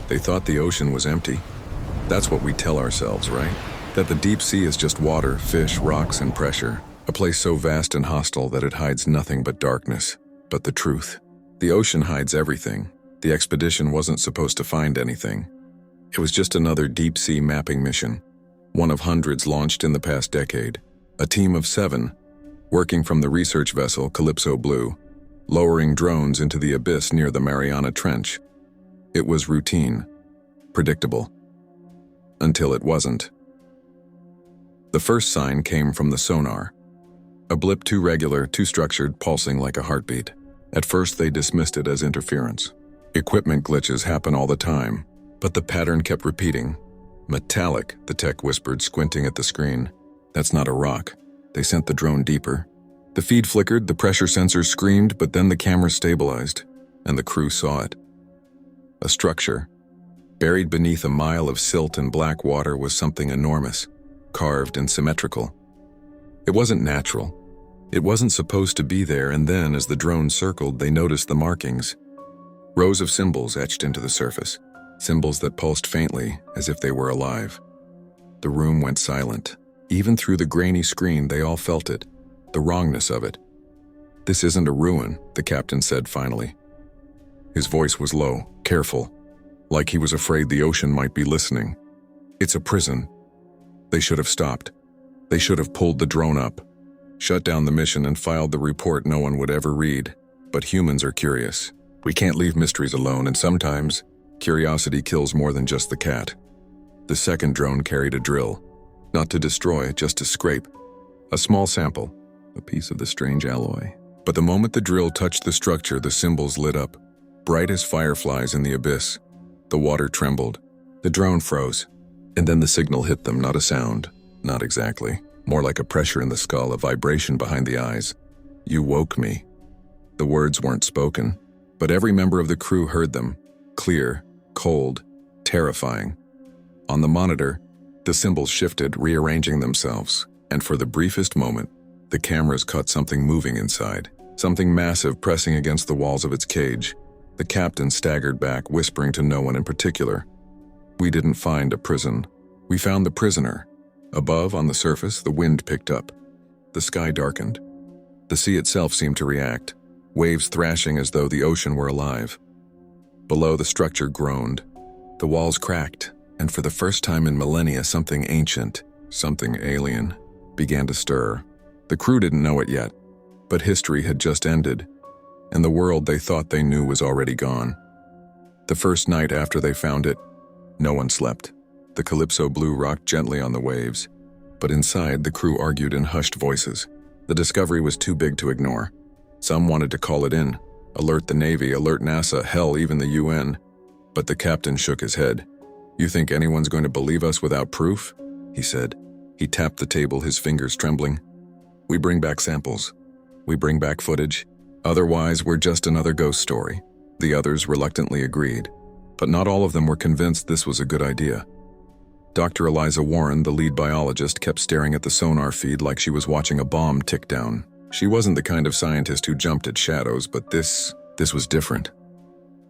They thought the ocean was empty. That's what we tell ourselves, right? That the deep sea is just water, fish, rocks, and pressure. A place so vast and hostile that it hides nothing but darkness. But the truth. The ocean hides everything. The expedition wasn't supposed to find anything. It was just another deep-sea mapping mission. One of hundreds launched in the past decade. A team of 7, working from the research vessel Calypso Blue, lowering drones into the abyss near the Mariana Trench. It was routine, predictable. Until it wasn't. The first sign came from the sonar. A blip too regular, too structured, pulsing like a heartbeat. At first they dismissed it as interference. Equipment glitches happen all the time, but the pattern kept repeating. Metallic, the tech whispered, squinting at the screen. That's not a rock. They sent the drone deeper. The feed flickered, the pressure sensors screamed, but then the camera stabilized, and the crew saw it. A structure. Buried beneath a mile of silt and black water was something enormous, carved and symmetrical. It wasn't natural. It wasn't supposed to be there, and then, as the drone circled, they noticed the markings. Rows of symbols etched into the surface, symbols that pulsed faintly, as if they were alive. The room went silent. Even through the grainy screen, they all felt it, the wrongness of it. "This isn't a ruin," the captain said finally. His voice was low, careful, like he was afraid the ocean might be listening. "It's a prison." They should have stopped. They should have pulled the drone up, shut down the mission, and filed the report no one would ever read. But humans are curious. We can't leave mysteries alone, and sometimes curiosity kills more than just the cat. The second drone carried a drill. Not to destroy, just to scrape. A small sample, a piece of the strange alloy. But the moment the drill touched the structure, the symbols lit up, bright as fireflies in the abyss. The water trembled. The drone froze. And then the signal hit them, not a sound. Not exactly. More like a pressure in the skull, a vibration behind the eyes. "You woke me." The words weren't spoken, but every member of the crew heard them. Clear, cold, terrifying. On the monitor, the symbols shifted, rearranging themselves, and for the briefest moment, the cameras caught something moving inside, something massive pressing against the walls of its cage. The captain staggered back, whispering to no one in particular. "We didn't find a prison. We found the prisoner." Above, on the surface, the wind picked up. The sky darkened. The sea itself seemed to react, waves thrashing as though the ocean were alive. Below, the structure groaned. The walls cracked, and for the first time in millennia, something ancient, something alien, began to stir. The crew didn't know it yet, but history had just ended, and the world they thought they knew was already gone. The first night after they found it, no one slept. The Calypso Blue rocked gently on the waves, but inside the crew argued in hushed voices. The discovery was too big to ignore. Some wanted to call it in, alert the Navy, alert NASA, hell, even the UN. But the captain shook his head. "You think anyone's going to believe us without proof?" he said. He tapped the table, his fingers trembling. "We bring back samples. We bring back footage. Otherwise, we're just another ghost story." The others reluctantly agreed, but not all of them were convinced this was a good idea. Dr. Eliza Warren, the lead biologist, kept staring at the sonar feed like she was watching a bomb tick down. She wasn't the kind of scientist who jumped at shadows, but this was different.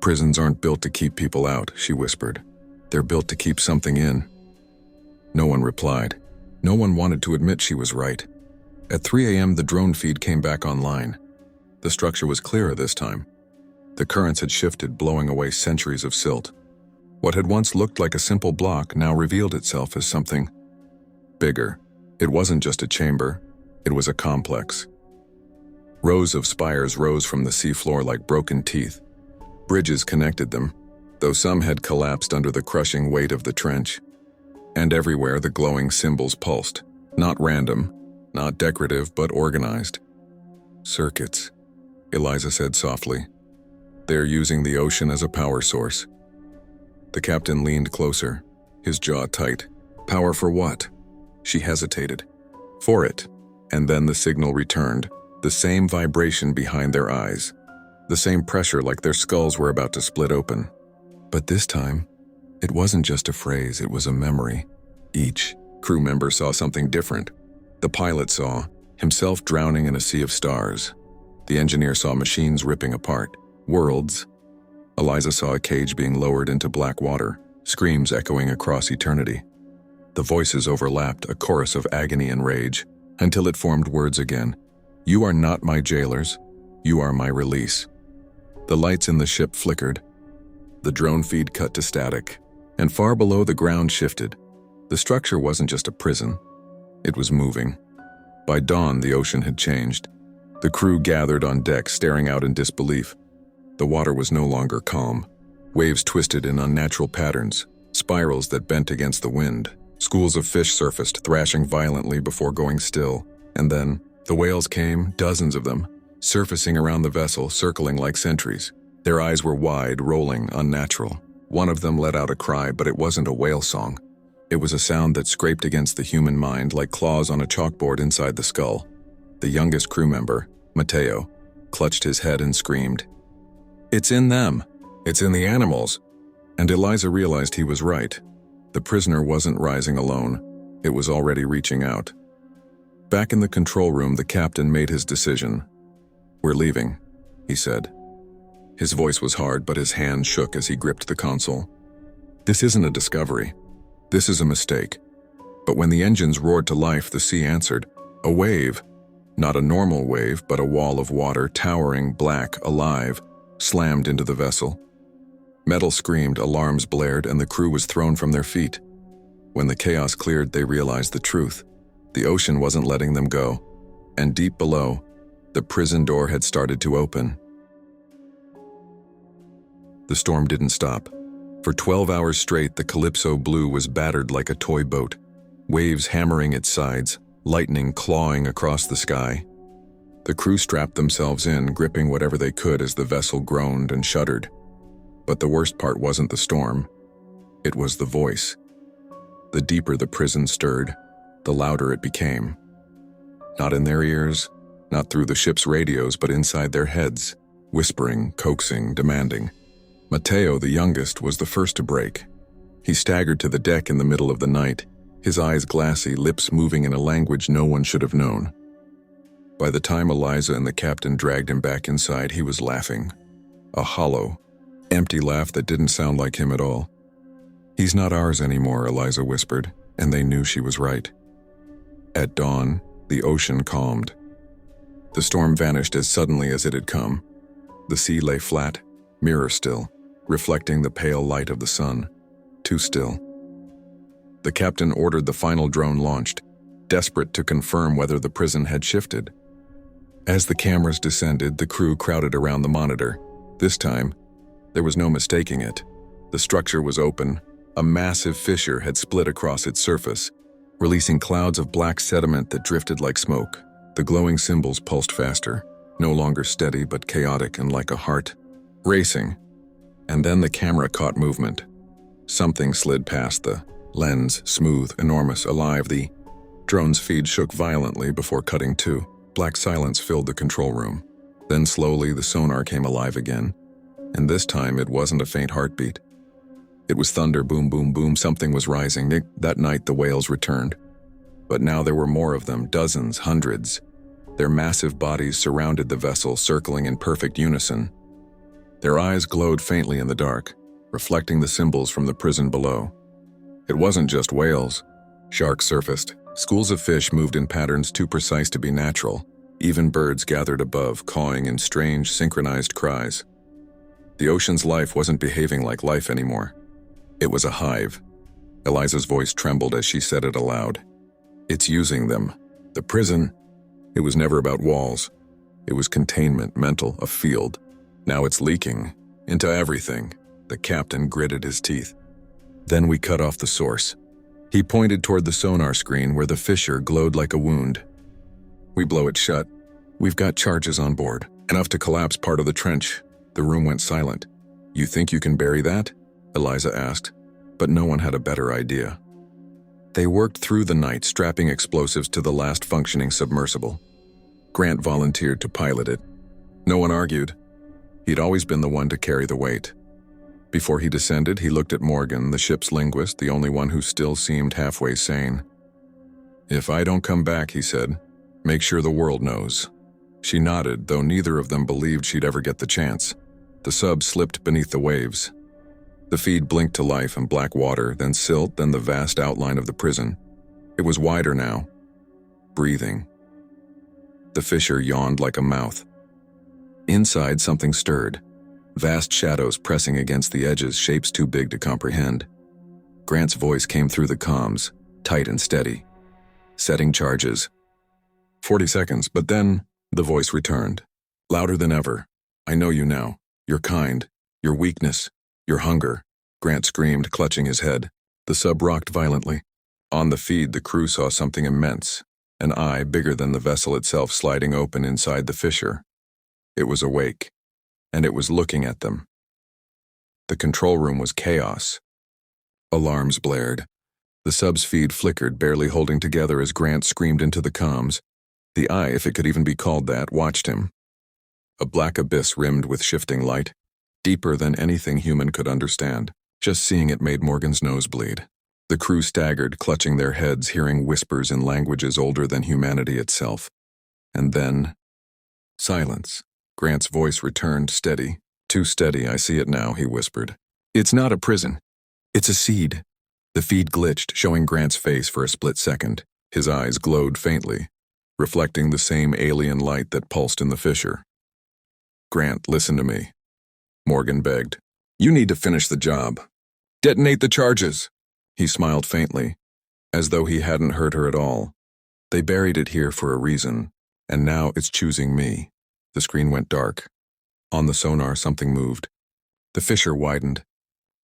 "Prisons aren't built to keep people out," she whispered. "They're built to keep something in." No one replied. No one wanted to admit she was right. At 3 a.m., the drone feed came back online. The structure was clearer this time. The currents had shifted, blowing away centuries of silt. What had once looked like a simple block now revealed itself as something bigger. It wasn't just a chamber, it was a complex. Rows of spires rose from the seafloor like broken teeth. Bridges connected them, though some had collapsed under the crushing weight of the trench. And everywhere the glowing symbols pulsed, not random, not decorative, but organized. "Circuits," Eliza said softly. "They're using the ocean as a power source." The captain leaned closer, his jaw tight. "Power for what?" She hesitated. "For it." And then the signal returned, the same vibration behind their eyes, the same pressure like their skulls were about to split open. But this time, it wasn't just a phrase, it was a memory. Each crew member saw something different. The pilot saw himself drowning in a sea of stars. The engineer saw machines ripping apart, worlds Eliza saw a cage being lowered into black water, screams echoing across eternity. The voices overlapped, a chorus of agony and rage, until it formed words again. "You are not my jailers. You are my release." The lights in the ship flickered. The drone feed cut to static, and far below the ground shifted. The structure wasn't just a prison. It was moving. By dawn, the ocean had changed. The crew gathered on deck, staring out in disbelief. The water was no longer calm. Waves twisted in unnatural patterns, spirals that bent against the wind. Schools of fish surfaced, thrashing violently before going still. And then, the whales came, dozens of them, surfacing around the vessel, circling like sentries. Their eyes were wide, rolling, unnatural. One of them let out a cry, but it wasn't a whale song. It was a sound that scraped against the human mind like claws on a chalkboard inside the skull. The youngest crew member, Matteo, clutched his head and screamed, "It's in them! It's in the animals!" And Eliza realized he was right. The prisoner wasn't rising alone. It was already reaching out. Back in the control room, the captain made his decision. "We're leaving," he said. His voice was hard, but his hand shook as he gripped the console. "This isn't a discovery. This is a mistake." But when the engines roared to life, the sea answered. A wave, not a normal wave, but a wall of water, towering, black, alive, slammed into the vessel. Metal screamed, alarms blared, and the crew was thrown from their feet. When the chaos cleared, they realized the truth. The ocean wasn't letting them go, and deep below, the prison door had started to open. The storm didn't stop. For 12 hours straight, the Calypso Blue was battered like a toy boat, waves hammering its sides, lightning clawing across the sky. The crew strapped themselves in, gripping whatever they could as the vessel groaned and shuddered. But the worst part wasn't the storm. It was the voice. The deeper the prison stirred, the louder it became. Not in their ears, not through the ship's radios, but inside their heads, whispering, coaxing, demanding. Matteo, the youngest, was the first to break. He staggered to the deck in the middle of the night, his eyes glassy, lips moving in a language no one should have known. By the time Eliza and the captain dragged him back inside, he was laughing. A hollow, empty laugh that didn't sound like him at all. "He's not ours anymore," Eliza whispered, and they knew she was right. At dawn, the ocean calmed. The storm vanished as suddenly as it had come. The sea lay flat, mirror still, reflecting the pale light of the sun. Too still. The captain ordered the final drone launched, desperate to confirm whether the prison had shifted. As the cameras descended, the crew crowded around the monitor. This time, there was no mistaking it. The structure was open. A massive fissure had split across its surface, releasing clouds of black sediment that drifted like smoke. The glowing symbols pulsed faster, no longer steady but chaotic and like a heart, racing. And then the camera caught movement. Something slid past the lens, smooth, enormous, alive. The drone's feed shook violently before cutting to. Black silence filled the control room. Then slowly the sonar came alive again. And this time it wasn't a faint heartbeat. It was thunder, boom, boom, boom. Something was rising. That night the whales returned. But now there were more of them, dozens, hundreds. Their massive bodies surrounded the vessel, circling in perfect unison. Their eyes glowed faintly in the dark, reflecting the symbols from the prison below. It wasn't just whales. Sharks surfaced. Schools of fish moved in patterns too precise to be natural. Even birds gathered above, cawing in strange, synchronized cries. The ocean's life wasn't behaving like life anymore. It was a hive. Eliza's voice trembled as she said it aloud. "It's using them. The prison." It was never about walls. It was containment, mental, a field. Now it's leaking into everything. The captain gritted his teeth. Then we cut off the source. He pointed toward the sonar screen where the fissure glowed like a wound. "We blow it shut. We've got charges on board, enough to collapse part of the trench." The room went silent. "You think you can bury that?" Eliza asked, but no one had a better idea. They worked through the night, strapping explosives to the last functioning submersible. Grant volunteered to pilot it. No one argued. He'd always been the one to carry the weight. Before he descended, he looked at Morgan, the ship's linguist, the only one who still seemed halfway sane. "If I don't come back," he said, "make sure the world knows." She nodded, though neither of them believed she'd ever get the chance. The sub slipped beneath the waves. The feed blinked to life and black water, then silt, then the vast outline of the prison. It was wider now, breathing. The fissure yawned like a mouth. Inside, something stirred. Vast shadows pressing against the edges, shapes too big to comprehend. Grant's voice came through the comms, tight and steady. Setting charges. 40 seconds, but then the voice returned. Louder than ever. I know you now. Your kind. Your weakness. Your hunger. Grant screamed, clutching his head. The sub rocked violently. On the feed, the crew saw something immense. An eye bigger than the vessel itself sliding open inside the fissure. It was awake, and it was looking at them. The control room was chaos. Alarms blared. The sub's feed flickered, barely holding together as Grant screamed into the comms. The eye, if it could even be called that, watched him. A black abyss rimmed with shifting light, deeper than anything human could understand. Just seeing it made Morgan's nose bleed. The crew staggered, clutching their heads, hearing whispers in languages older than humanity itself. And then, silence. Grant's voice returned, steady. Too steady, I see it now, he whispered. It's not a prison. It's a seed. The feed glitched, showing Grant's face for a split second. His eyes glowed faintly, reflecting the same alien light that pulsed in the fissure. Grant, listen to me. Morgan begged. You need to finish the job. Detonate the charges. He smiled faintly, as though he hadn't heard her at all. They buried it here for a reason, and now it's choosing me. The screen went dark. On the sonar, something moved. The fissure widened.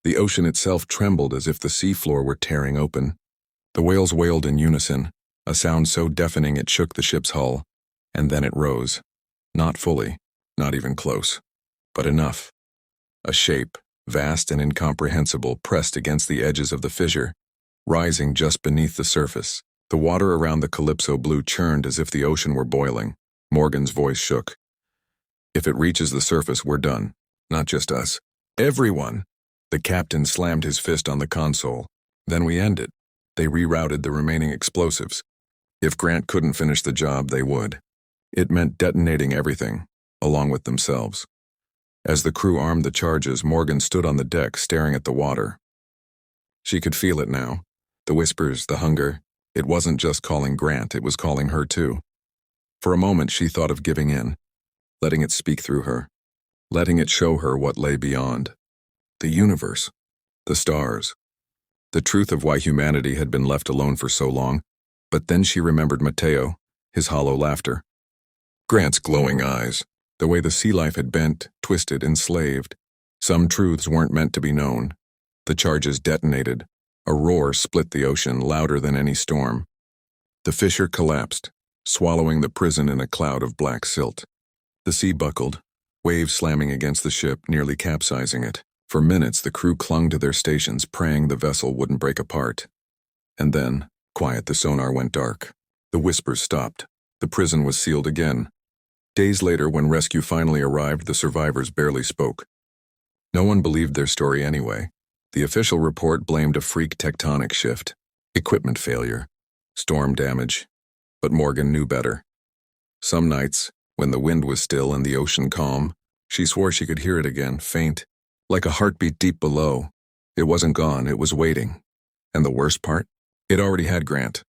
The ocean itself trembled as if the seafloor were tearing open. The whales wailed in unison, a sound so deafening it shook the ship's hull, and then it rose. Not fully, not even close, but enough. A shape, vast and incomprehensible, pressed against the edges of the fissure, rising just beneath the surface. The water around the Calypso blue churned as if the ocean were boiling. Morgan's voice shook. If it reaches the surface, we're done. Not just us. Everyone. The captain slammed his fist on the console. Then we end it. They rerouted the remaining explosives. If Grant couldn't finish the job, they would. It meant detonating everything, along with themselves. As the crew armed the charges, Morgan stood on the deck, staring at the water. She could feel it now. The whispers, the hunger. It wasn't just calling Grant, it was calling her too. For a moment, she thought of giving in, letting it speak through her, letting it show her what lay beyond. The universe, the stars, the truth of why humanity had been left alone for so long. But then she remembered Mateo, his hollow laughter, Grant's glowing eyes, the way the sea life had bent, twisted, enslaved. Some truths weren't meant to be known. The charges detonated. A roar split the ocean, louder than any storm. The fissure collapsed, swallowing the prison in a cloud of black silt. The sea buckled, waves slamming against the ship, nearly capsizing it. For minutes, the crew clung to their stations, praying the vessel wouldn't break apart. And then, quiet, the sonar went dark. The whispers stopped. The prison was sealed again. Days later, when rescue finally arrived, the survivors barely spoke. No one believed their story anyway. The official report blamed a freak tectonic shift, equipment failure, storm damage. But Morgan knew better. Some nights, when the wind was still and the ocean calm, she swore she could hear it again, faint, like a heartbeat deep below. It wasn't gone, it was waiting. And the worst part? It already had Grant.